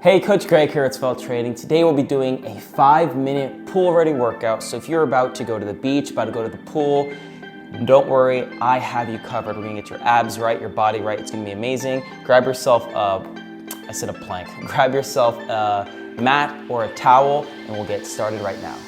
Hey, Coach Greg here at Svelte Training. Today we'll be doing a 5-minute pool ready workout. So if you're about to go to the beach, about to go to the pool, don't worry, I have you covered. We're gonna get your abs right, your body right. It's gonna be amazing. Grab yourself I said a plank. Grab yourself a mat or a towel and we'll get started right now.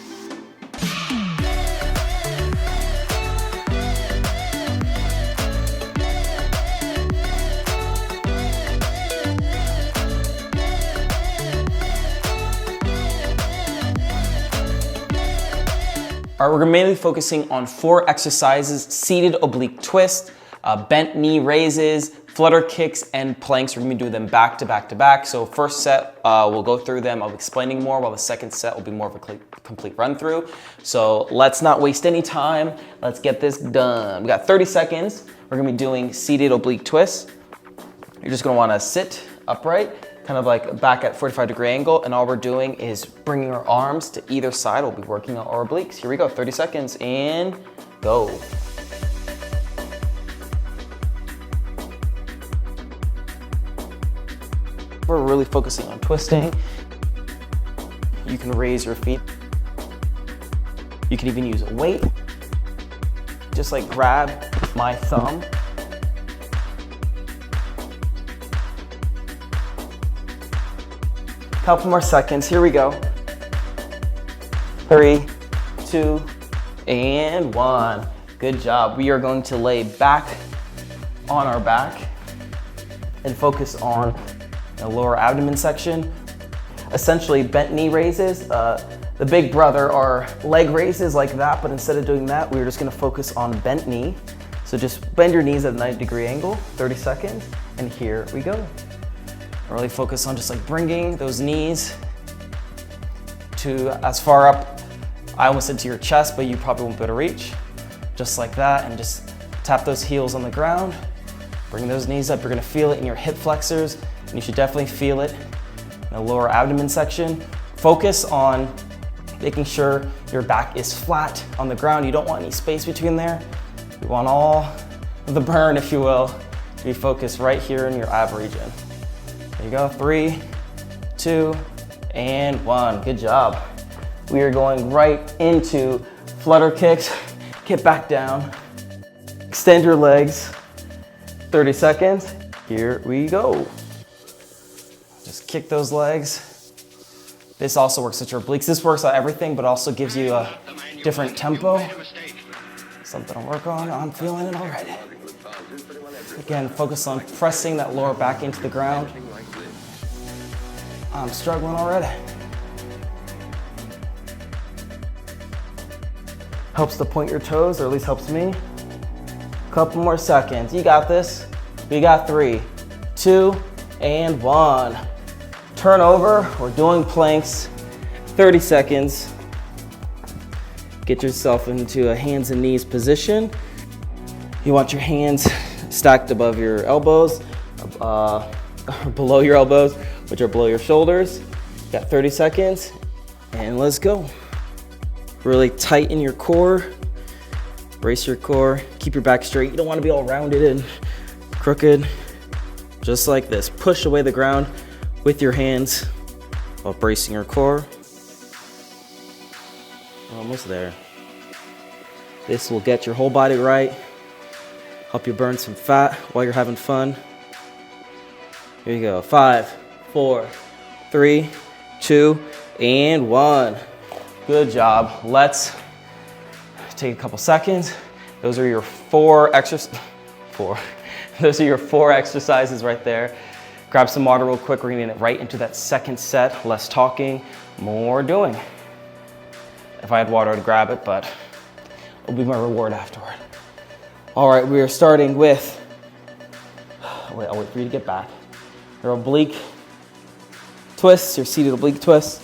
All right, we're mainly focusing on 4 exercises: seated oblique twist, bent knee raises, flutter kicks, and planks. We're gonna be doing them back to back to back. So first set, we'll go through them. I'll be explaining more, while the second set will be more of a complete run through. So let's not waste any time. Let's get this done. We got 30 seconds. We're gonna be doing seated oblique twists. You're just gonna wanna sit upright, kind of like back at 45-degree angle, and all we're doing is bringing our arms to either side. We'll be working on our obliques. Here we go, 30 seconds, and go. We're really focusing on twisting. You can raise your feet. You can even use a weight. Just like grab my thumb. Couple more seconds, here we go. 3, 2, and 1. Good job. We are going to lay back on our back and focus on the lower abdomen section. Essentially, bent knee raises. The big brother are leg raises like that, but instead of doing that, we're just gonna focus on bent knee. So just bend your knees at a 90-degree angle, 30 seconds, and here we go. Really focus on just like bringing those knees to as far up, I almost said to your chest, but you probably won't be able to reach. Just like that, and just tap those heels on the ground. Bring those knees up. You're gonna feel it in your hip flexors, and you should definitely feel it in the lower abdomen section. Focus on making sure your back is flat on the ground. You don't want any space between there. You want all of the burn, if you will, to be focused right here in your ab region. There you go, 3, 2, and 1. Good job. We are going right into flutter kicks. Get back down. Extend your legs. 30 seconds. Here we go. Just kick those legs. This also works at your obliques. This works on everything, but also gives you a different tempo. Something to work on. I'm feeling it already. Again, focus on pressing that lower back into the ground. I'm struggling already. Helps to point your toes, or at least helps me. Couple more seconds. You got this. We got 3, 2, and 1. Turn over. We're doing planks. 30 seconds. Get yourself into a hands and knees position. You want your hands stacked above your elbows, below your elbows, which are below your shoulders. Got 30 seconds, and let's go. Really tighten your core, brace your core, keep your back straight. You don't want to be all rounded and crooked. Just like this. Push away the ground with your hands while bracing your core. Almost there. This will get your whole body right, help you burn some fat while you're having fun. Here you go. 5, 4, 3, 2, and 1. Good job. Let's take a couple seconds. Those are your 4 Those are your 4 exercises right there. Grab some water real quick. We're gonna get right into that second set. Less talking, more doing. If I had water, I'd grab it, but it'll be my reward afterward. All right, we are starting with, wait, I'll wait for you to get back. Your oblique twists, your seated oblique twists.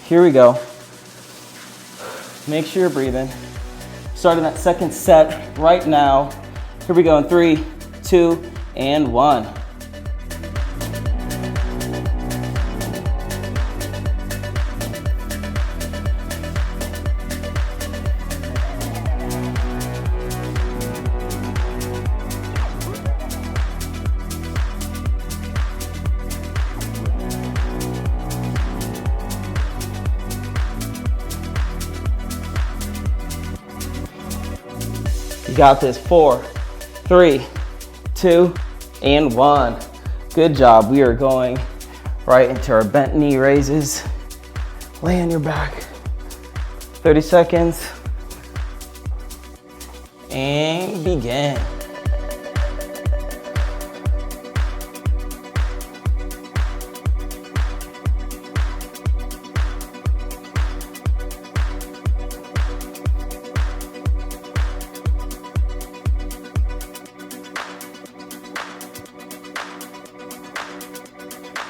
Here we go. Make sure you're breathing. Starting that second set right now. Here we go in 3, 2, and 1. You got this. 4, 3, 2, and 1. Good job. We are going right into our bent knee raises. Lay on your back. 30 seconds. And begin.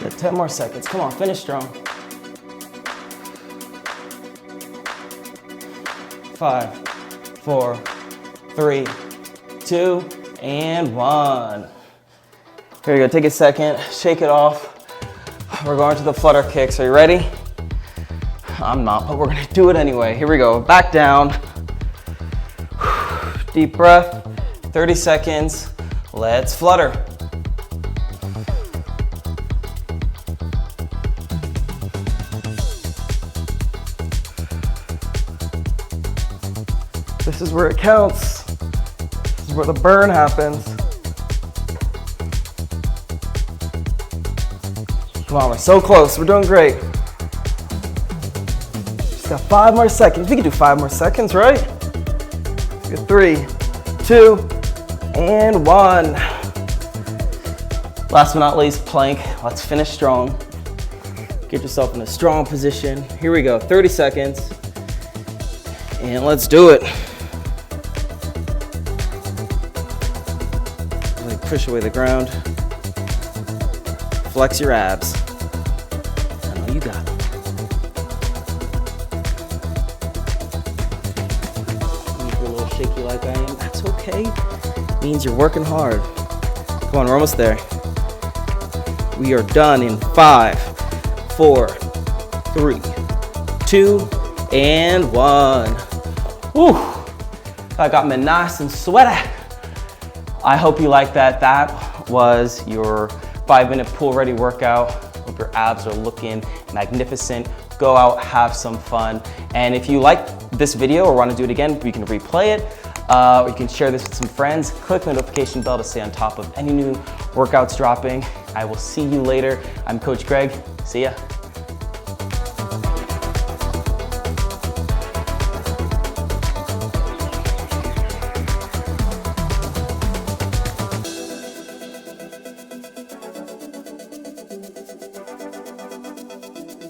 Got 10 more seconds. Come on, finish strong. 5, 4, 3, 2, and 1. Here you go, take a second, shake it off. We're going to the flutter kicks. Are you ready? I'm not, but we're gonna do it anyway. Here we go, back down. Deep breath, 30 seconds. Let's flutter. This is where it counts. This is where the burn happens. Come on, we're so close. We're doing great. Just got 5 more seconds. We can do 5 more seconds, right? We got 3, 2, and 1. Last but not least, plank. Let's finish strong. Get yourself in a strong position. Here we go, 30 seconds. And let's do it. Really push away the ground. Flex your abs. I know you got it. If you're a little shaky like I am, that's okay. Means you're working hard. Come on, we're almost there. We are done in 5, 4, 3, 2, and 1. Whew, I got me nice and sweaty. I hope you liked that. That was your 5-minute pool ready workout. Hope your abs are looking magnificent. Go out, have some fun. And if you like this video or want to do it again, we can replay it. Or you can share this with some friends. Click the notification bell to stay on top of any new workouts dropping. I will see you later. I'm Coach Greg. See ya.